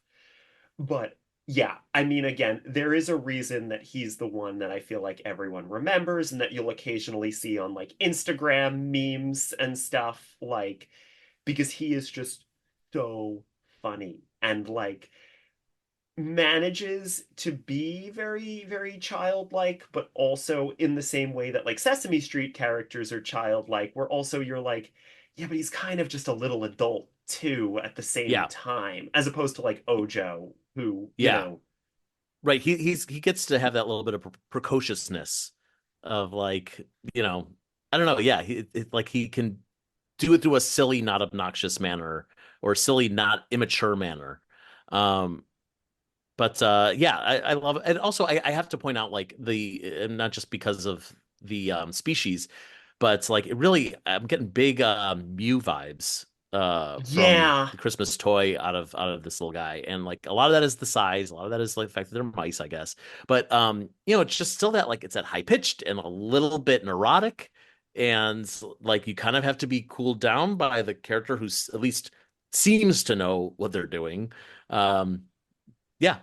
But yeah, I mean, again, there is a reason that he's the one that I feel like everyone remembers and that you'll occasionally see on like Instagram memes and stuff, like because he is just so funny and like manages to be very, very childlike, but also in the same way that like Sesame Street characters are childlike, where also you're like, yeah, but he's kind of just a little adult too at the same Yeah, time, as opposed to like Ojo, who, yeah, right. He gets to have that little bit of precociousness of like I don't know. Yeah, like he can do it through a silly, not obnoxious manner or silly, not immature manner. Um, but yeah, I love it. And also I have to point out like not just because of the species, but like it really I'm getting big Mew vibes from yeah, the Christmas toy out of this little guy. And like a lot of that is the size, a lot of that is like the fact that they're mice, I guess. But it's just still that like it's that high pitched and a little bit neurotic. And like you kind of have to be cooled down by the character who's at least seems to know what they're doing. Um, yeah,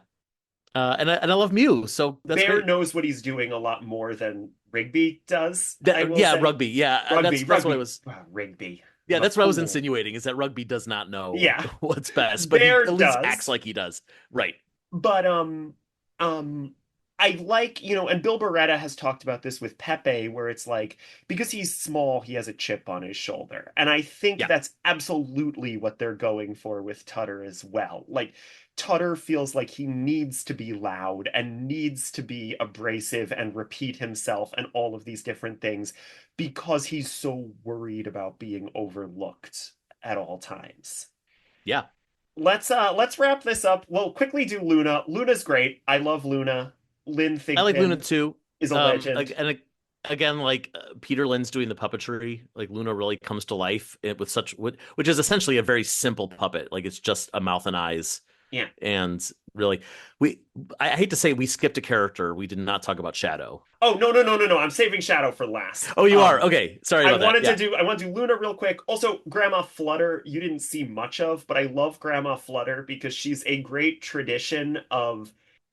and I love Mew, so that's Bear great. knows what he's doing a lot more than Rigby does, I That, will yeah, say. rugby. Yeah, Rugby, that's what I rugby, was. Rigby, Yeah, the that's what I was fool. insinuating is that rugby does not know Yeah, what's best, but he Bear at least acts does. like he does. Right. But um I like, and Bill Beretta has talked about this with Pepe, where it's like because he's small, he has a chip on his shoulder. And I think Yeah. that's absolutely what they're going for with Tutter as well. Like Tutter feels like he needs to be loud and needs to be abrasive and repeat himself and all of these different things because he's so worried about being overlooked at all times. Yeah. Let's wrap this up. We'll quickly do Luna. Luna's great. I love Luna. Lynn I like Luna Thigpen too. is a legend. Again, like Peter Lynn's doing the puppetry. Like Luna really comes to life with which is essentially a very simple puppet. Like it's just a mouth and eyes. Yeah. And really, we I hate to say we skipped a character. We did not talk about Shadow. Oh, no, no, no, no, no. I'm saving Shadow for last. Oh, you are? Okay. Sorry about that. Yeah. I want to do Luna real quick. Also, Grandma Flutter, you didn't see much of, but I love Grandma Flutter because she's a great tradition of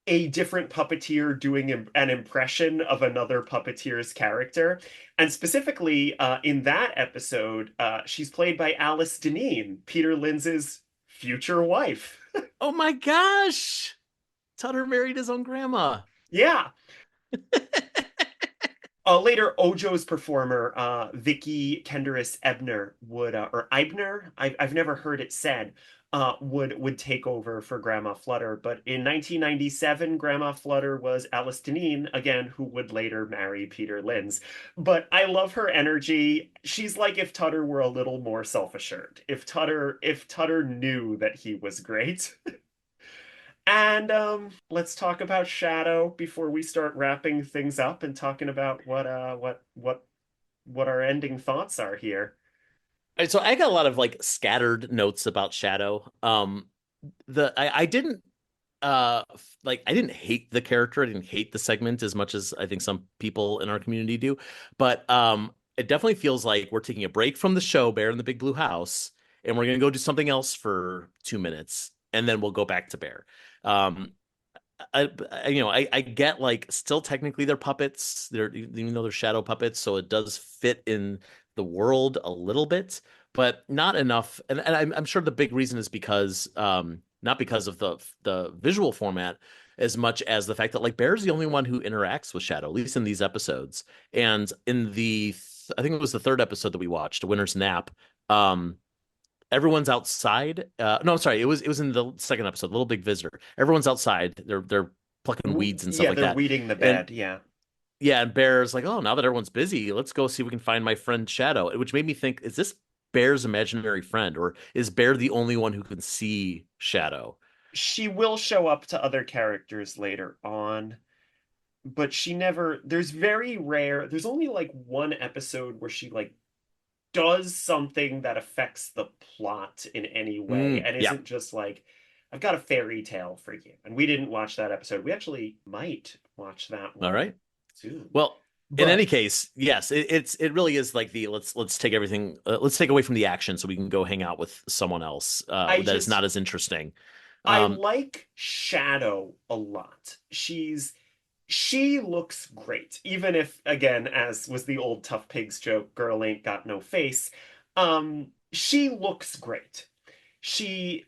a different puppeteer doing an impression of another puppeteer's character. And specifically, in that episode, she's played by Alice Deneen, Peter Linz's future wife. Oh my gosh. Tutter married his own grandma. Yeah. Later, Ojo's performer, Vicky Kenderis Ebner would, or Eibner, I've never heard it said, would take over for Grandma Flutter. But in 1997, Grandma Flutter was Alice Deneen, again, who would later marry Peter Linz. But I love her energy. She's like if Tutter were a little more self-assured. If Tutter knew that he was great. And let's talk about Shadow before we start wrapping things up and talking about what our ending thoughts are here. All right, so I got a lot of like scattered notes about Shadow. I didn't like I didn't hate the character. I didn't hate the segment as much as I think some people in our community do. But it definitely feels like we're taking a break from the show Bear in the Big Blue House and we're gonna go do something else for 2 minutes and then we'll go back to Bear. Um, I get like still technically they're puppets. They're even though they're shadow puppets, so it does fit in the world a little bit, but not enough. And I'm sure the big reason is because not because of the visual format as much as the fact that like Bear's the only one who interacts with Shadow, at least in these episodes. And in I think it was the third episode that we watched, Winter's Nap. Um, Everyone's outside. No, I'm sorry. It was in the second episode, Little Big Visitor. Everyone's outside. They're plucking weeds and stuff Yeah, like they're that. weeding the And bed. Yeah. yeah, and Bear's like, oh, now that everyone's busy, let's go see if we can find my friend Shadow. Which made me think, is this Bear's imaginary friend, or is Bear the only one who can see Shadow? She will show up to other characters later on, but she never, there's very rare, there's only like one episode where she like does something that affects the plot in any way and Yeah. isn't just like, I've got a fairy tale for you. And we didn't watch that episode. We actually might watch that All one right. soon. Well, in But any case, yes, it really is like the let's take everything, let's take away from the action so we can go hang out with someone else I that is just not as interesting. I Um, like Shadow a lot. She looks great, even if, again, as was the old Tough Pigs joke, girl ain't got no face. She looks great.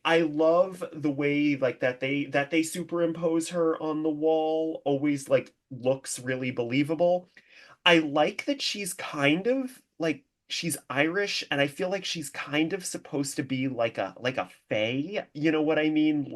I love the way like that they superimpose her on the wall, always like looks really believable. I like that she's kind of like she's Irish and I feel like she's kind of supposed to be like a fae, you know what I mean?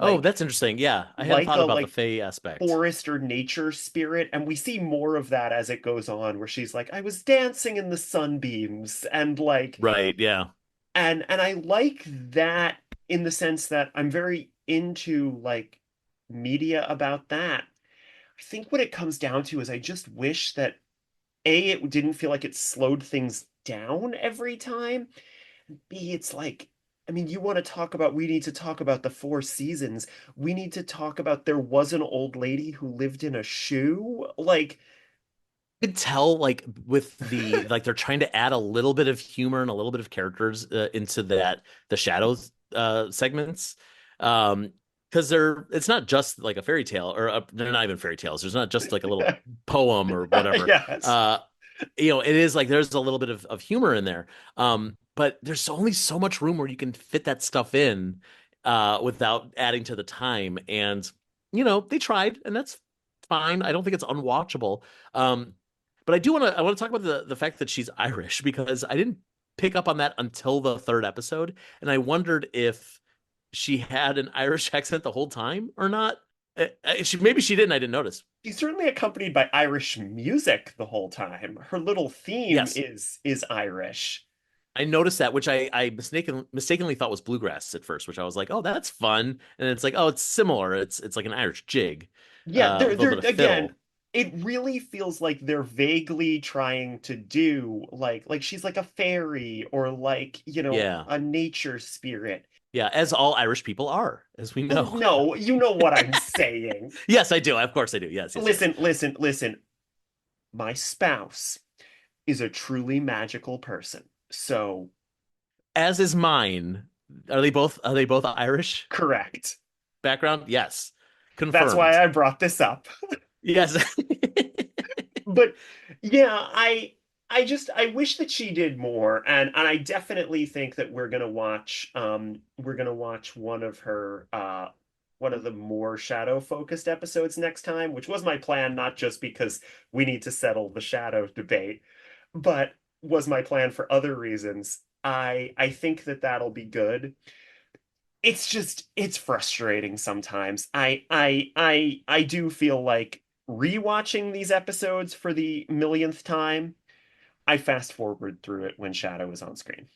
oh, that's interesting. Yeah, I hadn't Like thought a about the like Fae aspect. forest or nature spirit, and we see more of that as it goes on, where she's like, I was dancing in the sunbeams, and like, Right, yeah. and I like that in the sense that I'm very into like media about that. I think what it comes down to is I just wish that A, it didn't feel like it slowed things down every time. B, it's like, I mean, you want to talk about, we need to talk about the four seasons. We need to talk about there was an old lady who lived in a shoe. Like, Could tell like with the like they're trying to add a little bit of humor and a little bit of characters into that the shadows segments because they're it's not just like a fairy tale or they're not even fairy tales. There's not just like a little poem or whatever. yes. uh it is like there's a little bit of humor in there, but there's only so much room where you can fit that stuff in without adding to the time. And they tried, and that's fine. I don't think it's unwatchable. But I want to talk about the fact that she's Irish, because I didn't pick up on that until the third episode, and I wondered if she had an Irish accent the whole time or not. Maybe she didn't. I didn't notice. She's certainly accompanied by Irish music the whole time. Her little theme Yes, is Irish. I noticed that, which I mistakenly thought was bluegrass at first, which I was like, oh, that's fun. And it's like, oh, it's similar. It's like an Irish jig, Yeah, with a little bit of again, fiddle. it really feels like they're vaguely trying to do like she's like a fairy or like, Yeah, a nature spirit. yeah, as all Irish people are, as we Well, know. no, you know what I'm saying. Yes, I do. Of course, I do. Yes, yes, yes. Listen, listen, listen. My spouse is a truly magical person. So, As is mine. Are they both Irish correct. background? Yes. That's why Confirmed. I brought this up. Yes. But yeah, I wish that she did more, and I definitely think that we're gonna watch one of the more shadow focused episodes next time, which was my plan, not just because we need to settle the shadow debate, but was my plan for other reasons. I think that that'll be good. It's frustrating sometimes. I do feel like rewatching these episodes for the millionth time, I fast forward through it when Shadow is on screen.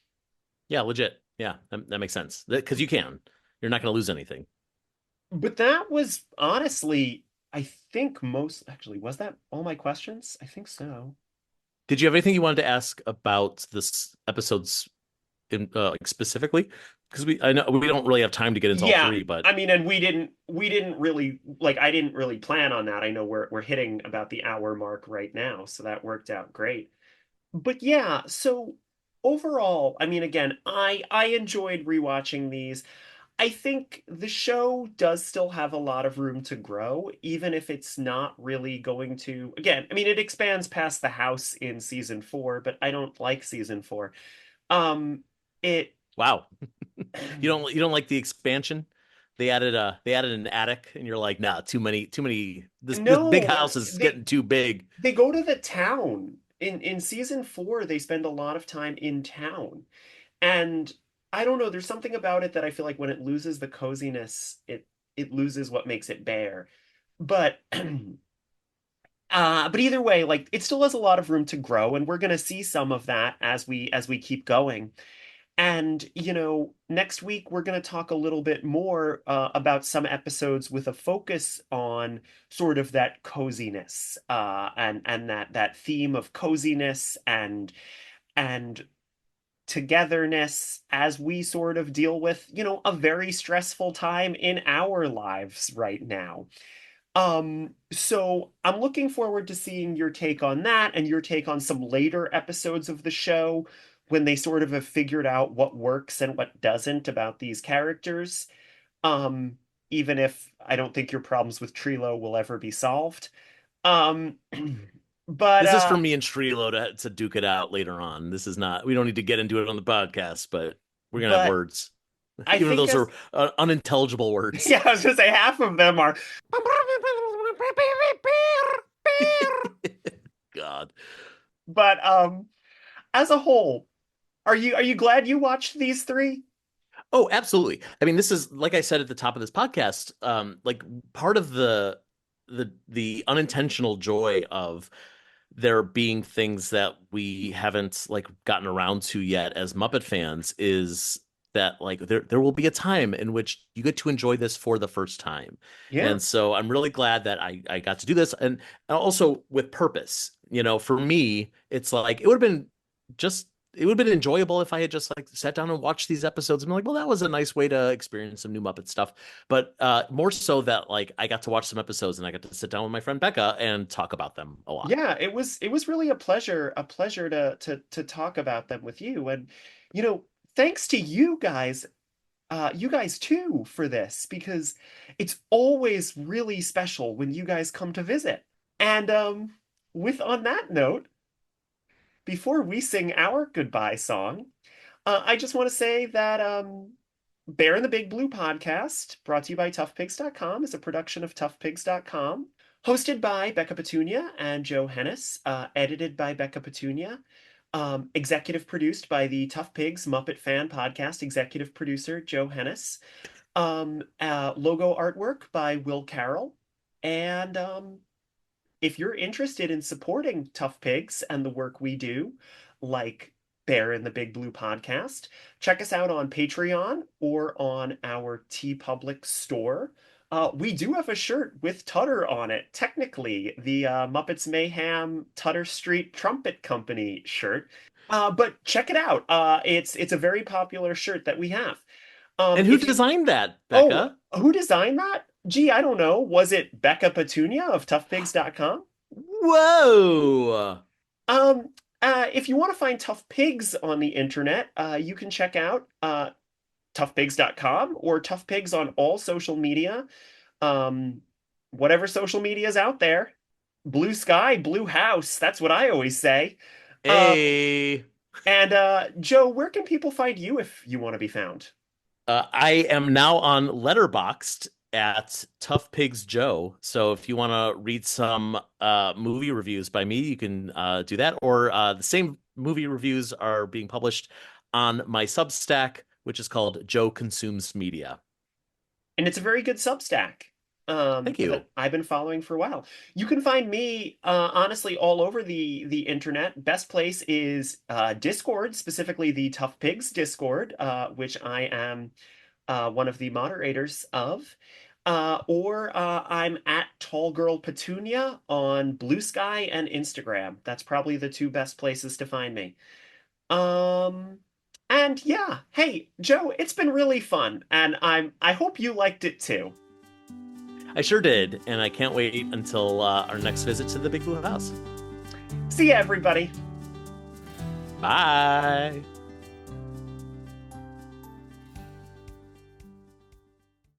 Yeah, legit. Yeah, that makes sense. Because you can. You're not going to lose anything. But that was honestly, I think most actually, was that all my questions? I think so. Did you have anything you wanted to ask about this episode's in like specifically? Because I know we don't really have time to get into all Yeah, three, but I mean, and we didn't really like I didn't really plan on that. I know we're hitting about the hour mark right now, so that worked out great. But yeah, so overall, I mean, again, I enjoyed rewatching these. I think the show does still have a lot of room to grow, even if it's not really going to. Again, I mean, it expands past the house in season four, but I don't like season four. It wow. You don't like the expansion? They added an attic, and you're like, nah, too many. This big no, house is getting too big. they go to the town. In season four, they spend a lot of time in town. And I don't know, there's something about it that I feel like when it loses the coziness, it loses what makes it bare. But But either way, like it still has a lot of room to grow, and we're going to see some of that as we keep going. And, next week we're going to talk a little bit more about some episodes with a focus on sort of that coziness and that theme of coziness and togetherness as we sort of deal with, a very stressful time in our lives right now. So I'm looking forward to seeing your take on that and your take on some later episodes of the show when they sort of have figured out what works and what doesn't about these characters. Um, Even if I don't think your problems with Trilo will ever be solved. Um, but This is for me and Strelo to duke it out later on. This is not, we don't need to get into it on the podcast, but we're going to have but words. I Even though think those as are unintelligible words. yeah, I was gonna say half of them are. God. But as a whole, are you glad you watched these three? Oh, absolutely. I mean, this is like I said at the top of this podcast, like part of the unintentional joy of there being things that we haven't like gotten around to yet as Muppet fans is that like there will be a time in which you get to enjoy this for the first time. Yeah. And so I'm really glad that I got to do this and also with purpose. You know, for me, it's like it would have been just it would have been enjoyable if I had just like sat down and watched these episodes and been like, well, that was a nice way to experience some new Muppet stuff. But more so that like I got to watch some episodes and I got to sit down with my friend Becca and talk about them a lot. Yeah, it was really a pleasure to talk about them with you. And you know, thanks to you guys too for this, because it's always really special when you guys come to visit. And with on that note, before we sing our goodbye song, I just want to say that Bear in the Big Blue podcast, brought to you by toughpigs.com, is a production of toughpigs.com, hosted by Becca Petunia and Joe Hennes, edited by Becca Petunia, executive produced by the Tough Pigs Muppet Fan Podcast executive producer Joe Hennes, logo artwork by Will Carroll, and if you're interested in supporting Tough Pigs and the work we do, like Bear in the Big Blue podcast, check us out on Patreon or on our TeePublic store. We do have a shirt with Tutter on it, technically, the Muppets Mayhem Tutter Street Trumpet Company shirt. But check it out. It's a very popular shirt that we have. And who If you designed that, Oh, Becca? who designed that? Gee, I don't know. Was it Becca Petunia of toughpigs.com? Whoa. Um, if you want to find Tough Pigs on the internet, you can check out toughpigs.com or Tough Pigs on all social media. Um, Whatever social media is out there. Blue sky, blue house. That's what I always say. Uh, Hey. and Joe, where can people find you if you want to be found? I am now on Letterboxd at Tough Pigs Joe. So if you want to read some movie reviews by me, you can do that. Or the same movie reviews are being published on my Substack, which is called Joe Consumes Media. And it's a very good Substack Thank you. that I've been following for a while. You can find me honestly all over the internet. Best place is Discord, specifically the Tough Pigs Discord, which I am one of the moderators of. Or I'm at Tall Girl Petunia on Blue Sky and Instagram. That's probably the two best places to find me. Um, and yeah, hey, Joe, it's been really fun, and I hope you liked it too. I sure did. And I can't wait until our next visit to the Big Blue House. See ya, everybody. Bye.